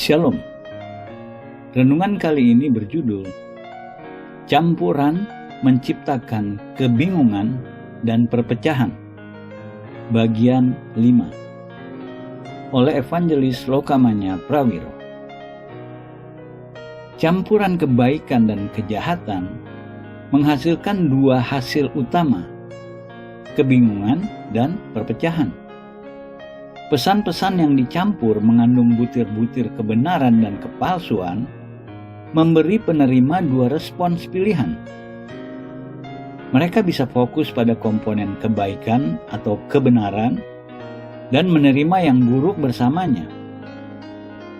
Shalom. Renungan kali ini berjudul Campuran Menciptakan Kebingungan dan Perpecahan, bagian 5, oleh Evangelis Lokamanya Prawiro. Campuran kebaikan dan kejahatan menghasilkan dua hasil utama, kebingungan dan perpecahan. Pesan-pesan yang dicampur mengandung butir-butir kebenaran dan kepalsuan, memberi penerima dua respons pilihan. Mereka bisa fokus pada komponen kebaikan atau kebenaran dan menerima yang buruk bersamanya.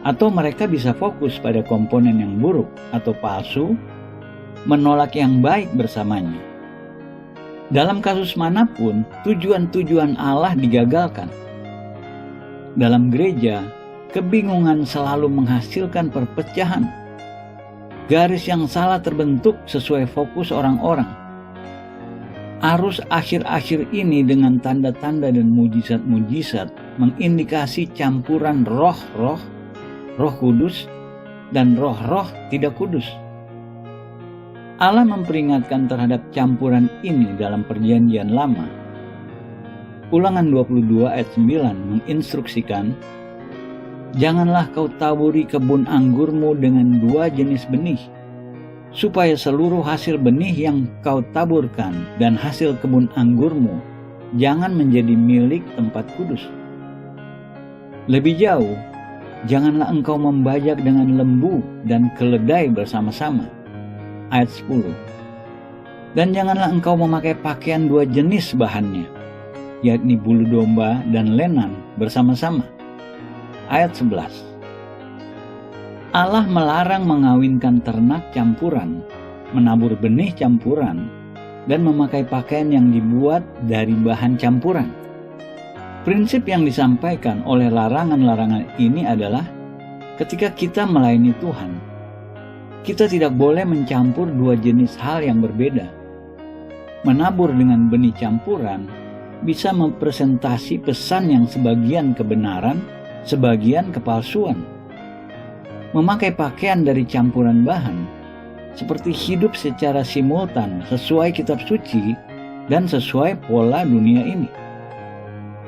Atau mereka bisa fokus pada komponen yang buruk atau palsu, menolak yang baik bersamanya. Dalam kasus manapun, tujuan-tujuan Allah digagalkan. Dalam gereja, kebingungan selalu menghasilkan perpecahan. Garis yang salah terbentuk sesuai fokus orang-orang. Arus akhir-akhir ini dengan tanda-tanda dan mujizat-mujizat mengindikasi campuran roh-roh, Roh Kudus, dan roh-roh tidak kudus. Allah memperingatkan terhadap campuran ini dalam Perjanjian Lama. Ulangan 22 ayat 9 menginstruksikan, "Janganlah kau taburi kebun anggurmu dengan dua jenis benih, supaya seluruh hasil benih yang kau taburkan dan hasil kebun anggurmu jangan menjadi milik tempat kudus. Lebih jauh, janganlah engkau membajak dengan lembu dan keledai bersama-sama." Ayat 10. "Dan janganlah engkau memakai pakaian dua jenis bahannya, yakni bulu domba dan lenan bersama-sama." Ayat 11. Allah melarang mengawinkan ternak campuran, menabur benih campuran, dan memakai pakaian yang dibuat dari bahan campuran. Prinsip yang disampaikan oleh larangan-larangan ini adalah ketika kita melayani Tuhan, kita tidak boleh mencampur dua jenis hal yang berbeda. Menabur dengan benih campuran bisa mempresentasi pesan yang sebagian kebenaran, sebagian kepalsuan. Memakai pakaian dari campuran bahan, seperti hidup secara simultan sesuai kitab suci dan sesuai pola dunia ini.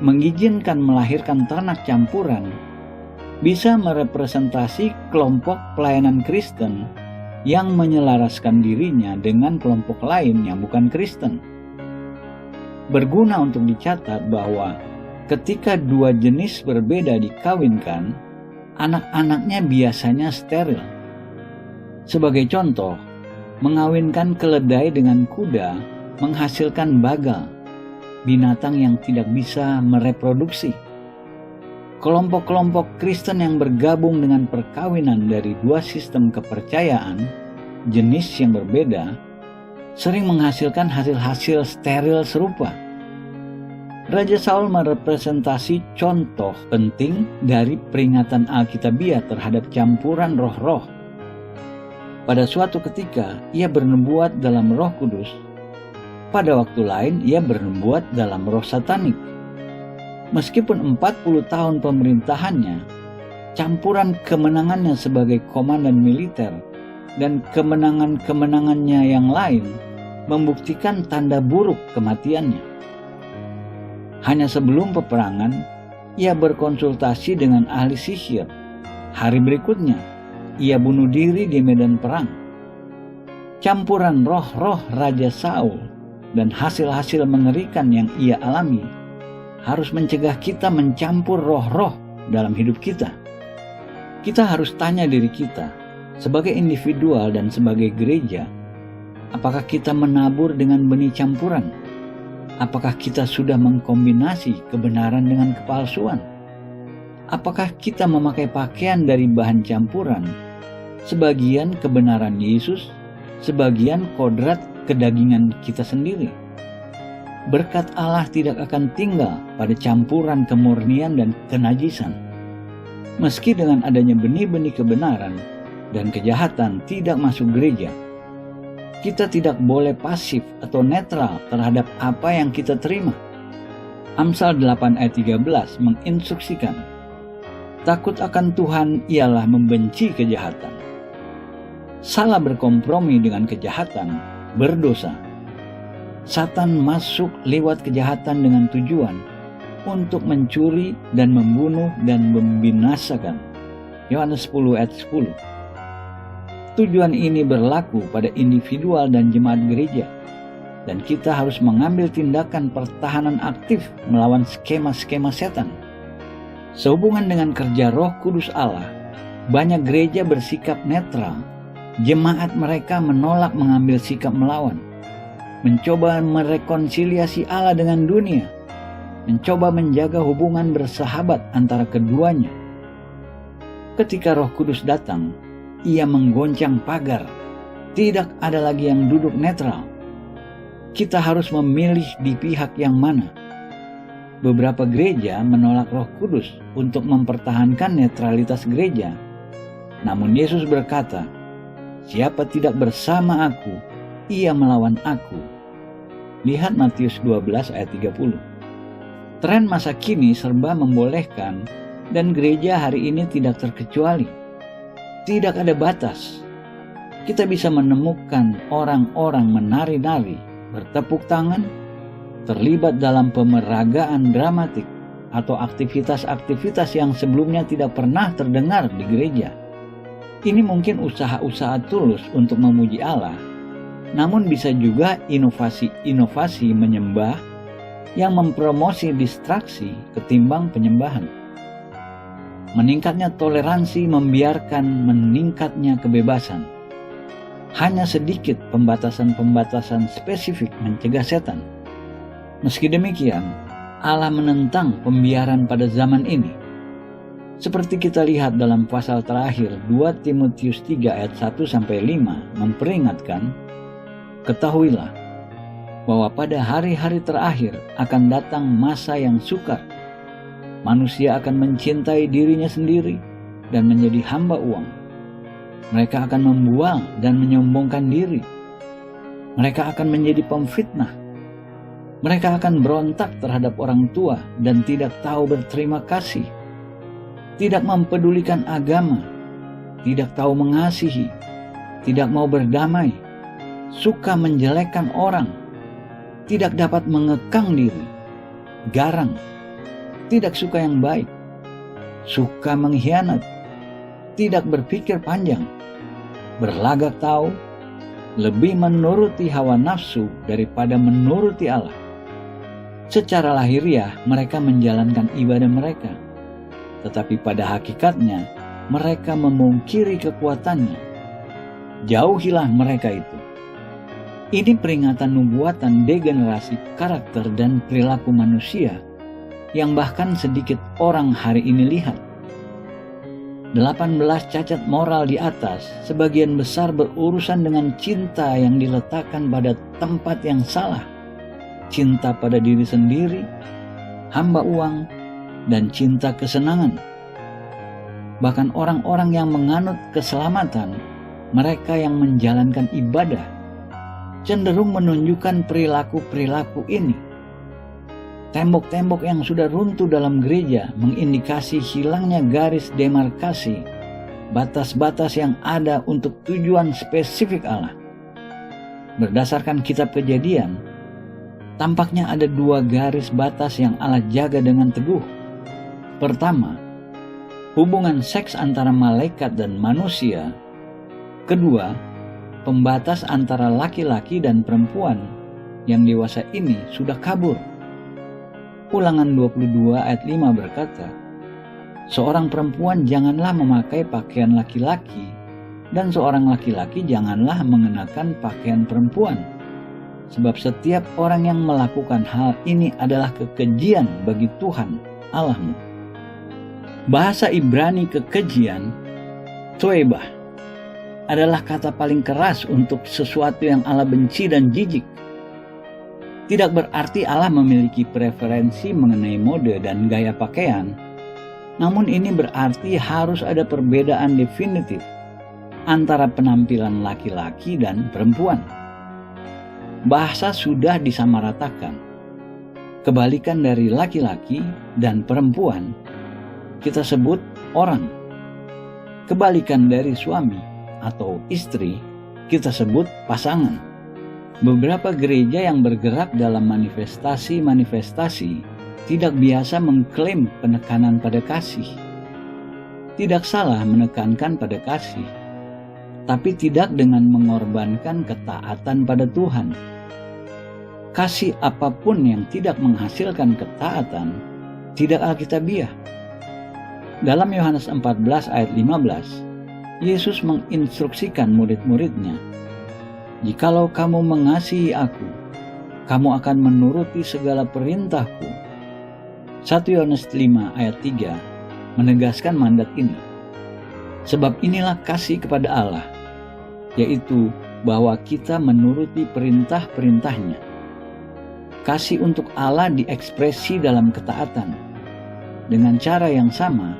Mengizinkan melahirkan ternak campuran bisa merepresentasi kelompok pelayanan Kristen yang menyelaraskan dirinya dengan kelompok lain yang bukan Kristen. Berguna untuk dicatat bahwa ketika dua jenis berbeda dikawinkan, anak-anaknya biasanya steril. Sebagai contoh, mengawinkan keledai dengan kuda menghasilkan bagal, binatang yang tidak bisa mereproduksi. Kelompok-kelompok Kristen yang bergabung dengan perkawinan dari dua sistem kepercayaan, jenis yang berbeda, sering menghasilkan hasil-hasil steril serupa. Raja Saul merepresentasi contoh penting dari peringatan Alkitabiah terhadap campuran roh-roh. Pada suatu ketika, ia bernubuat dalam Roh Kudus. Pada waktu lain, ia bernubuat dalam roh satanik. Meskipun 40 tahun pemerintahannya, campuran kemenangannya sebagai komandan militer dan kemenangan-kemenangannya yang lain membuktikan tanda buruk kematiannya. Hanya sebelum peperangan, ia berkonsultasi dengan ahli sihir. Hari berikutnya, ia bunuh diri di medan perang. Campuran roh-roh Raja Saul dan hasil-hasil mengerikan yang ia alami harus mencegah kita mencampur roh-roh dalam hidup kita. Kita harus tanya diri kita, sebagai individual dan sebagai gereja, apakah kita menabur dengan benih campuran? Apakah kita sudah mengkombinasi kebenaran dengan kepalsuan? Apakah kita memakai pakaian dari bahan campuran, sebagian kebenaran Yesus, sebagian kodrat kedagingan kita sendiri? Berkat Allah tidak akan tinggal pada campuran kemurnian dan kenajisan. Meski dengan adanya benih-benih kebenaran dan kejahatan tidak masuk gereja, kita tidak boleh pasif atau netral terhadap apa yang kita terima. Amsal 8 ayat 13 menginstruksikan, Takut akan Tuhan ialah membenci kejahatan. Salah berkompromi dengan kejahatan, berdosa. Satan masuk lewat kejahatan dengan tujuan untuk mencuri dan membunuh dan membinasakan. Yohanes 10 ayat 10. Tujuan ini berlaku pada individual dan jemaat gereja, dan kita harus mengambil tindakan pertahanan aktif melawan skema-skema setan. Sehubungan dengan kerja Roh Kudus Allah, banyak gereja bersikap netral. Jemaat mereka menolak mengambil sikap melawan, mencoba merekonsiliasi Allah dengan dunia, mencoba menjaga hubungan bersahabat antara keduanya. Ketika Roh Kudus datang, Ia menggoncang pagar. Tidak ada lagi yang duduk netral. Kita harus memilih di pihak yang mana. Beberapa gereja menolak Roh Kudus untuk mempertahankan netralitas gereja. Namun Yesus berkata, "Siapa tidak bersama aku, ia melawan aku." Lihat Matius 12 ayat 30. Tren masa kini serba membolehkan, dan gereja hari ini tidak terkecuali. Tidak ada batas. Kita bisa menemukan orang-orang menari-nari, bertepuk tangan, terlibat dalam pemeragaan dramatik atau aktivitas-aktivitas yang sebelumnya tidak pernah terdengar di gereja. Ini mungkin usaha-usaha tulus untuk memuji Allah, namun bisa juga inovasi-inovasi menyembah yang mempromosi distraksi ketimbang penyembahan. Meningkatnya toleransi membiarkan meningkatnya kebebasan. Hanya sedikit pembatasan-pembatasan spesifik mencegah setan. Meski demikian, Allah menentang pembiaran pada zaman ini. Seperti kita lihat dalam pasal terakhir 2 Timotius 3 ayat 1-5 memperingatkan, "Ketahuilah bahwa pada hari-hari terakhir akan datang masa yang sukar. Manusia akan mencintai dirinya sendiri dan menjadi hamba uang. Mereka akan membual dan menyombongkan diri. Mereka akan menjadi pemfitnah. Mereka akan berontak terhadap orang tua dan tidak tahu berterima kasih. Tidak mempedulikan agama, tidak tahu mengasihi, tidak mau berdamai, suka menjelekkan orang, tidak dapat mengekang diri, garang, tidak suka yang baik, suka mengkhianat, tidak berpikir panjang, berlagak tahu, lebih menuruti hawa nafsu daripada menuruti Allah. Secara lahiriah mereka menjalankan ibadah mereka, tetapi pada hakikatnya mereka memungkiri kekuatannya. Jauhilah mereka itu." Ini peringatan nubuatan degenerasi karakter dan perilaku manusia yang bahkan sedikit orang hari ini lihat. 18 cacat moral di atas sebagian besar berurusan dengan cinta yang diletakkan pada tempat yang salah. Cinta pada diri sendiri, hamba uang, dan cinta kesenangan. Bahkan orang-orang yang menganut keselamatan, mereka yang menjalankan ibadah, cenderung menunjukkan perilaku-perilaku ini. Tembok-tembok yang sudah runtuh dalam gereja mengindikasi hilangnya garis demarkasi, batas-batas yang ada untuk tujuan spesifik Allah. Berdasarkan kitab Kejadian, tampaknya ada 2 garis batas yang Allah jaga dengan teguh. Pertama, hubungan seks antara malaikat dan manusia. Kedua, pembatas antara laki-laki dan perempuan yang dewasa ini sudah kabur. Ulangan 22 ayat 5 berkata, "Seorang perempuan janganlah memakai pakaian laki-laki, dan seorang laki-laki janganlah mengenakan pakaian perempuan. Sebab setiap orang yang melakukan hal ini adalah kekejian bagi Tuhan Allahmu." Bahasa Ibrani kekejian, toebah, adalah kata paling keras untuk sesuatu yang Allah benci dan jijik. Tidak berarti Allah memiliki preferensi mengenai mode dan gaya pakaian, namun ini berarti harus ada perbedaan definitif antara penampilan laki-laki dan perempuan. Bahasa sudah disamaratakan. Kebalikan dari laki-laki dan perempuan, kita sebut orang. Kebalikan dari suami atau istri, kita sebut pasangan. Beberapa gereja yang bergerak dalam manifestasi-manifestasi tidak biasa mengklaim penekanan pada kasih. Tidak salah menekankan pada kasih, tapi tidak dengan mengorbankan ketaatan pada Tuhan. Kasih apapun yang tidak menghasilkan ketaatan tidak alkitabiah. Dalam Yohanes 14 ayat 15, Yesus menginstruksikan murid-muridnya, "Jikalau kamu mengasihi aku, kamu akan menuruti segala perintahku." 1 Yohanes 5 ayat 3 menegaskan mandat ini. Sebab inilah kasih kepada Allah, yaitu bahwa kita menuruti perintah-perintahnya. Kasih untuk Allah diekspresi dalam ketaatan. Dengan cara yang sama,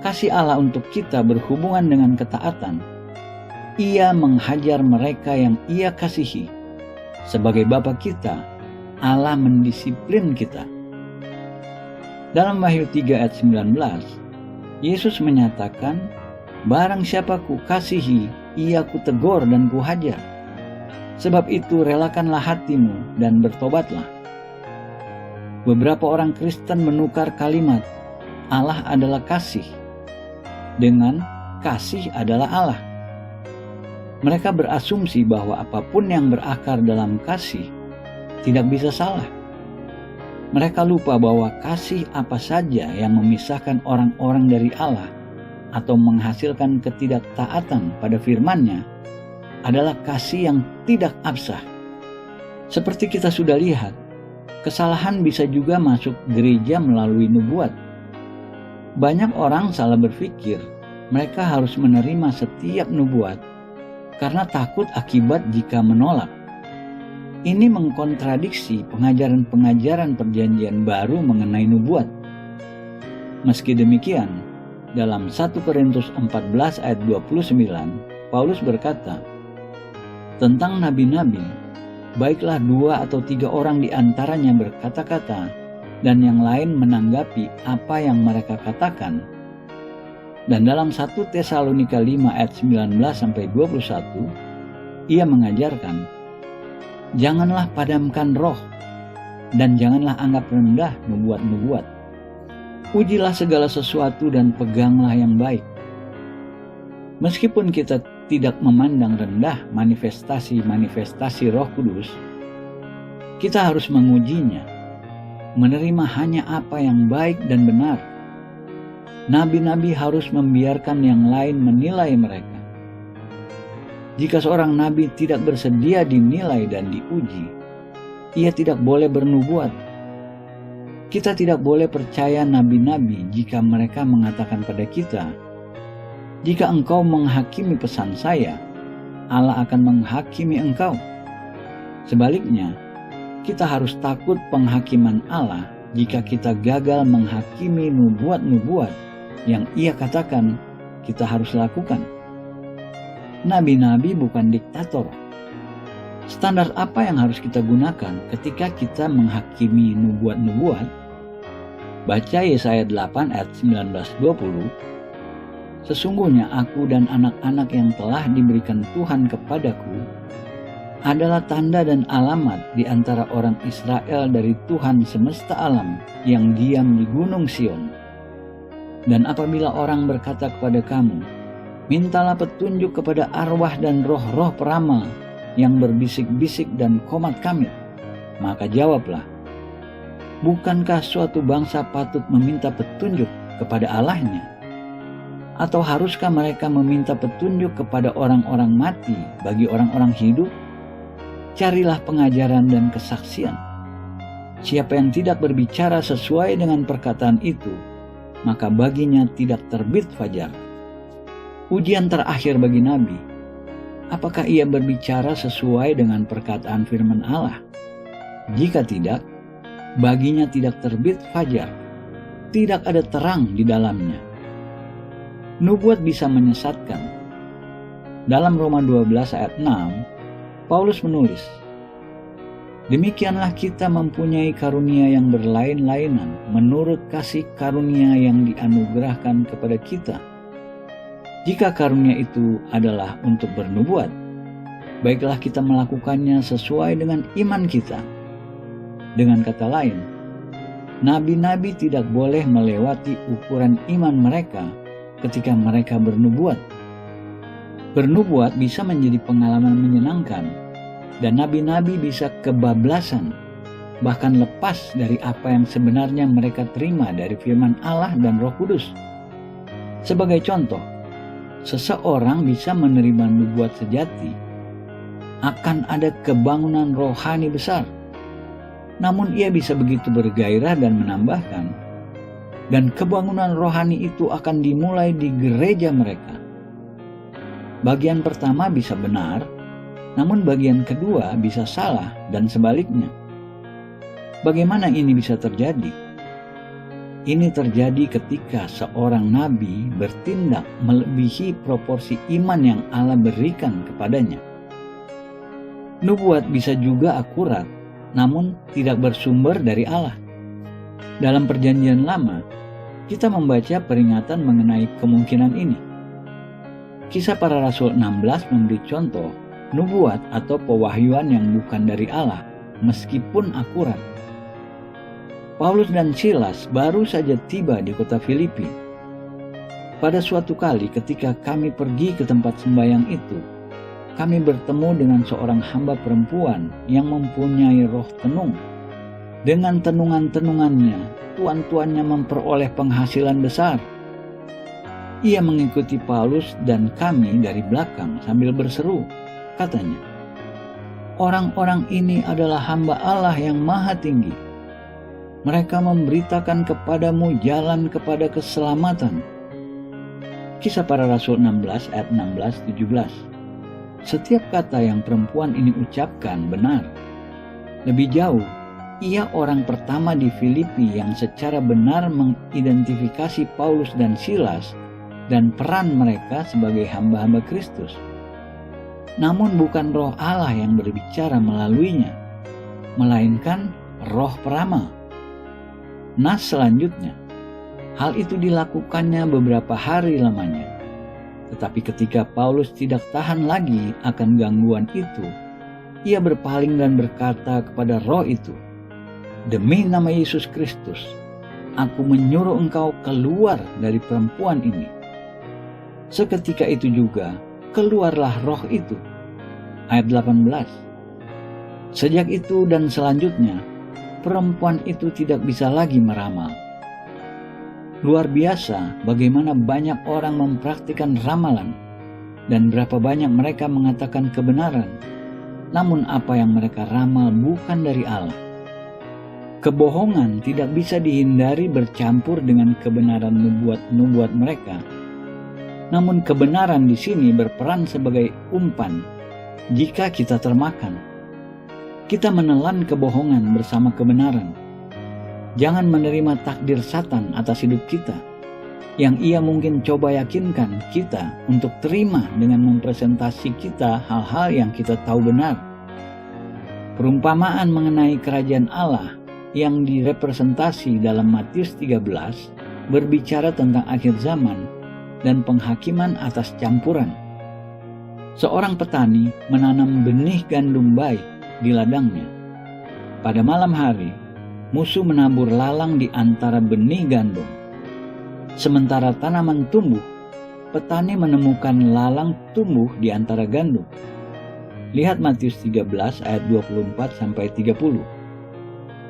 kasih Allah untuk kita berhubungan dengan ketaatan. Ia menghajar mereka yang Ia kasihi. Sebagai Bapa kita, Allah mendisiplin kita. Dalam Wahyu 3 ayat 19, Yesus menyatakan, "Barang siapa ku kasihi, ia ku tegur dan ku hajar. Sebab itu relakanlah hatimu dan bertobatlah." Beberapa orang Kristen menukar kalimat Allah adalah kasih dengan kasih adalah Allah. Mereka berasumsi bahwa apapun yang berakar dalam kasih tidak bisa salah. Mereka lupa bahwa kasih apa saja yang memisahkan orang-orang dari Allah atau menghasilkan ketidaktaatan pada firman-Nya adalah kasih yang tidak absah. Seperti kita sudah lihat, kesalahan bisa juga masuk gereja melalui nubuat. Banyak orang salah berpikir mereka harus menerima setiap nubuat karena takut akibat jika menolak. Ini mengkontradiksi pengajaran-pengajaran perjanjian baru mengenai nubuat. Meski demikian, dalam 1 Korintus 14 ayat 29, Paulus berkata, "Tentang nabi-nabi, baiklah 2 atau 3 orang di antaranya berkata-kata, dan yang lain menanggapi apa yang mereka katakan." Dan dalam 1 Tesalonika 5 ayat 19-21, ia mengajarkan, "Janganlah padamkan roh, dan janganlah anggap rendah nubuat-nubuat. Ujilah segala sesuatu dan peganglah yang baik." Meskipun kita tidak memandang rendah manifestasi-manifestasi Roh Kudus, kita harus mengujinya, menerima hanya apa yang baik dan benar. Nabi-nabi harus membiarkan yang lain menilai mereka. Jika seorang nabi tidak bersedia dinilai dan diuji, ia tidak boleh bernubuat. Kita tidak boleh percaya nabi-nabi jika mereka mengatakan pada kita, "Jika engkau menghakimi pesan saya, Allah akan menghakimi engkau." Sebaliknya, kita harus takut penghakiman Allah jika kita gagal menghakimi nubuat-nubuat yang Ia katakan kita harus lakukan. Nabi-nabi bukan diktator. Standar apa yang harus kita gunakan ketika kita menghakimi nubuat-nubuat? Baca Yesaya 8 ayat 19-20. "Sesungguhnya aku dan anak-anak yang telah diberikan Tuhan kepadaku adalah tanda dan alamat di antara orang Israel dari Tuhan semesta alam yang diam di Gunung Sion. Dan apabila orang berkata kepada kamu, mintalah petunjuk kepada arwah dan roh-roh peramal yang berbisik-bisik dan komat kamit, maka jawablah, bukankah suatu bangsa patut meminta petunjuk kepada Allahnya? Atau haruskah mereka meminta petunjuk kepada orang-orang mati bagi orang-orang hidup? Carilah pengajaran dan kesaksian. Siapa yang tidak berbicara sesuai dengan perkataan itu, maka baginya tidak terbit fajar." Ujian terakhir bagi Nabi, apakah ia berbicara sesuai dengan perkataan firman Allah? Jika tidak, baginya tidak terbit fajar, tidak ada terang di dalamnya. Nubuat bisa menyesatkan. Dalam Roma 12 ayat 6, Paulus menulis, Demikianlah kita mempunyai karunia yang berlain-lainan menurut kasih karunia yang dianugerahkan kepada kita. Jika karunia itu adalah untuk bernubuat, baiklah kita melakukannya sesuai dengan iman kita. Dengan kata lain, nabi-nabi tidak boleh melewati ukuran iman mereka ketika mereka bernubuat. Bernubuat bisa menjadi pengalaman menyenangkan, dan nabi-nabi bisa kebablasan, bahkan lepas dari apa yang sebenarnya mereka terima dari firman Allah dan Roh Kudus. Sebagai contoh, seseorang bisa menerima nubuat sejati akan ada kebangunan rohani besar. Namun ia bisa begitu bergairah dan menambahkan, dan kebangunan rohani itu akan dimulai di gereja mereka. Bagian pertama bisa benar, namun bagian kedua bisa salah dan sebaliknya. Bagaimana ini bisa terjadi? Ini terjadi ketika seorang nabi bertindak melebihi proporsi iman yang Allah berikan kepadanya. Nubuat bisa juga akurat, namun tidak bersumber dari Allah. Dalam Perjanjian Lama, kita membaca peringatan mengenai kemungkinan ini. Kisah Para Rasul 16 memberi contoh nubuat atau pewahyuan yang bukan dari Allah, meskipun akurat. Paulus dan Silas baru saja tiba di kota Filipi. Pada suatu kali ketika kami pergi ke tempat sembahyang itu, kami bertemu dengan seorang hamba perempuan yang mempunyai roh tenung. Dengan tenungan-tenungannya, tuan-tuannya memperoleh penghasilan besar. Ia mengikuti Paulus dan kami dari belakang sambil berseru, katanya, "Orang-orang ini adalah hamba Allah yang maha tinggi. Mereka memberitakan kepadamu jalan kepada keselamatan." Kisah Para Rasul 16 ayat 16-17. Setiap kata yang perempuan ini ucapkan benar. Lebih jauh, ia orang pertama di Filipi yang secara benar mengidentifikasi Paulus dan Silas dan peran mereka sebagai hamba-hamba Kristus. Namun bukan roh Allah yang berbicara melaluinya, melainkan roh peramal. Nas selanjutnya, hal itu dilakukannya beberapa hari lamanya. Tetapi ketika Paulus tidak tahan lagi akan gangguan itu, ia berpaling dan berkata kepada roh itu, "Demi nama Yesus Kristus, aku menyuruh engkau keluar dari perempuan ini." Seketika itu juga, keluarlah roh itu. Ayat 18. Sejak itu dan selanjutnya, perempuan itu tidak bisa lagi meramal. Luar biasa bagaimana banyak orang mempraktikkan ramalan dan berapa banyak mereka mengatakan kebenaran, namun apa yang mereka ramal bukan dari Allah. Kebohongan tidak bisa dihindari bercampur dengan kebenaran nubuat-nubuat mereka. Namun kebenaran di sini berperan sebagai umpan jika kita termakan. Kita menelan kebohongan bersama kebenaran. Jangan menerima takdir Satan atas hidup kita, yang ia mungkin coba yakinkan kita untuk terima dengan mempresentasi kita hal-hal yang kita tahu benar. Perumpamaan mengenai kerajaan Allah yang direpresentasi dalam Matius 13 berbicara tentang akhir zaman dan penghakiman atas campuran. Seorang petani menanam benih gandum baik di ladangnya. Pada malam hari, musuh menabur lalang di antara benih gandum. Sementara tanaman tumbuh, petani menemukan lalang tumbuh di antara gandum. Lihat Matius 13 ayat 24-30.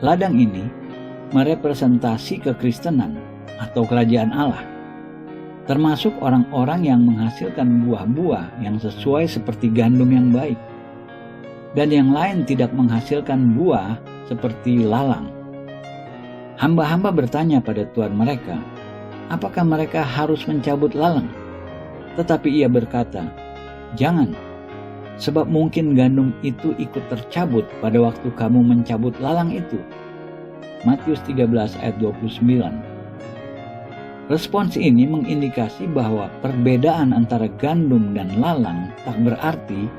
Ladang ini merepresentasi kekristenan atau kerajaan Allah, termasuk orang-orang yang menghasilkan buah-buah yang sesuai seperti gandum yang baik, dan yang lain tidak menghasilkan buah seperti lalang. Hamba-hamba bertanya pada tuan mereka, apakah mereka harus mencabut lalang? Tetapi ia berkata, "Jangan, sebab mungkin gandum itu ikut tercabut pada waktu kamu mencabut lalang itu." Matius 13 ayat 29. Respons ini mengindikasi bahwa perbedaan antara gandum dan lalang tak berarti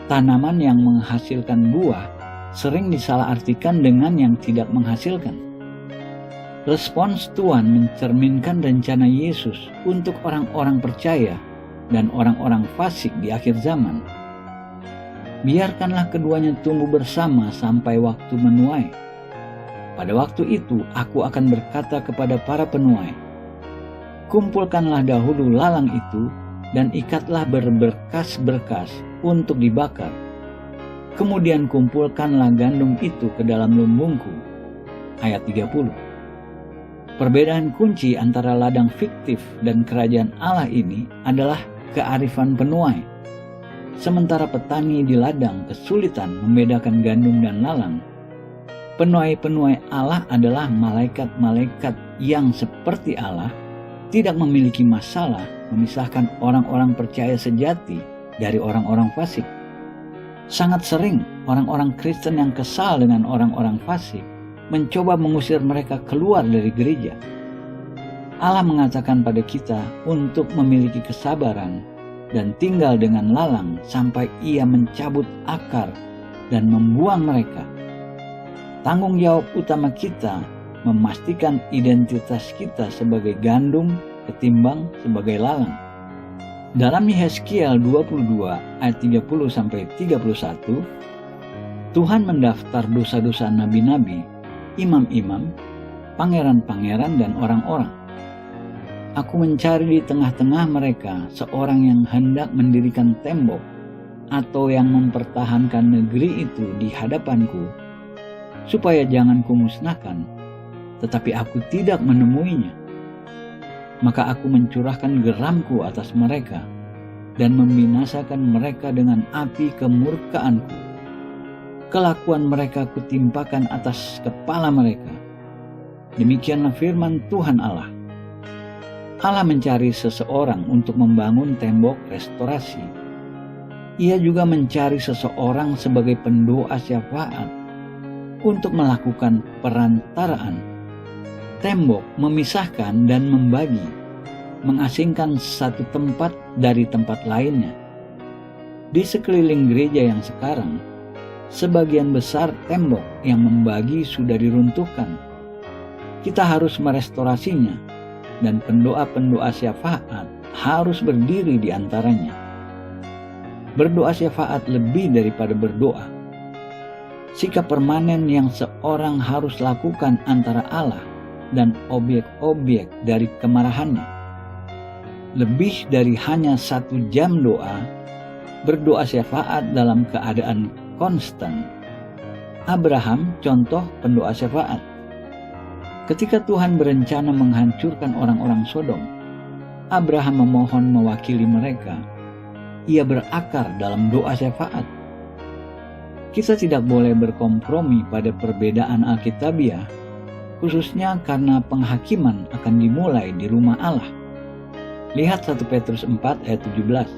tanaman yang menghasilkan buah sering disalahartikan dengan yang tidak menghasilkan. Respons Tuhan mencerminkan rencana Yesus untuk orang-orang percaya dan orang-orang fasik di akhir zaman. Biarkanlah keduanya tumbuh bersama sampai waktu menuai. Pada waktu itu aku akan berkata kepada para penuai, kumpulkanlah dahulu lalang itu dan ikatlah berberkas-berkas untuk dibakar. Kemudian kumpulkanlah gandum itu ke dalam lumbungku. Ayat 30. Perbedaan kunci antara ladang fiktif dan kerajaan Allah ini adalah kearifan penuai. Sementara petani di ladang kesulitan membedakan gandum dan lalang, penuai-penuai Allah adalah malaikat-malaikat yang seperti Allah tidak memiliki masalah memisahkan orang-orang percaya sejati dari orang-orang fasik. Sangat sering orang-orang Kristen yang kesal dengan orang-orang fasik mencoba mengusir mereka keluar dari gereja. Allah mengatakan pada kita untuk memiliki kesabaran dan tinggal dengan lalang sampai Ia mencabut akar dan membuang mereka. Tanggung jawab utama kita memastikan identitas kita sebagai gandum ketimbang sebagai lalang. Dalam Yehezkiel 22 ayat 30-31, Tuhan mendaftar dosa-dosa nabi-nabi, imam-imam, pangeran-pangeran, dan orang-orang. Aku mencari di tengah-tengah mereka seorang yang hendak mendirikan tembok atau yang mempertahankan negeri itu di hadapanku, supaya jangan kumusnahkan, tetapi aku tidak menemuinya. Maka aku mencurahkan geramku atas mereka dan membinasakan mereka dengan api kemurkaanku. Kelakuan mereka kutimpakan atas kepala mereka. Demikianlah firman Tuhan Allah. Allah mencari seseorang untuk membangun tembok restorasi. Ia juga mencari seseorang sebagai pendoa syafaat untuk melakukan perantaraan. Tembok memisahkan dan membagi, mengasingkan satu tempat dari tempat lainnya. Di sekeliling gereja yang sekarang, sebagian besar tembok yang membagi sudah diruntuhkan. Kita harus merestorasinya, dan pendoa-pendoa syafaat harus berdiri di antaranya. Berdoa syafaat lebih daripada berdoa. Sikap permanen yang seorang harus lakukan antara Allah dan objek-objek dari kemarahannya. Lebih dari hanya 1 jam doa, berdoa syafaat dalam keadaan konstan. Abraham contoh pendoa syafaat. Ketika Tuhan berencana menghancurkan orang-orang Sodom, Abraham memohon mewakili mereka. Ia berakar dalam doa syafaat. Kita tidak boleh berkompromi pada perbedaan Alkitabiah, khususnya karena penghakiman akan dimulai di rumah Allah. Lihat 1 Petrus 4 ayat 17.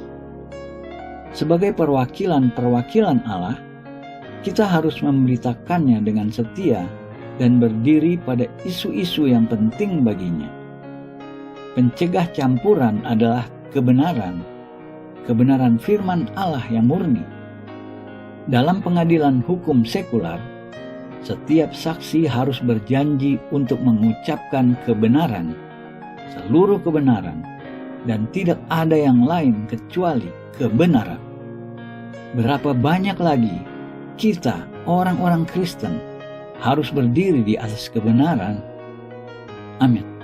Sebagai perwakilan-perwakilan Allah, kita harus memberitakannya dengan setia dan berdiri pada isu-isu yang penting baginya. Pencegah campuran adalah kebenaran firman Allah yang murni. Dalam pengadilan hukum sekular, setiap saksi harus berjanji untuk mengucapkan kebenaran, seluruh kebenaran, dan tidak ada yang lain kecuali kebenaran. Berapa banyak lagi kita, orang-orang Kristen, harus berdiri di atas kebenaran. Amin.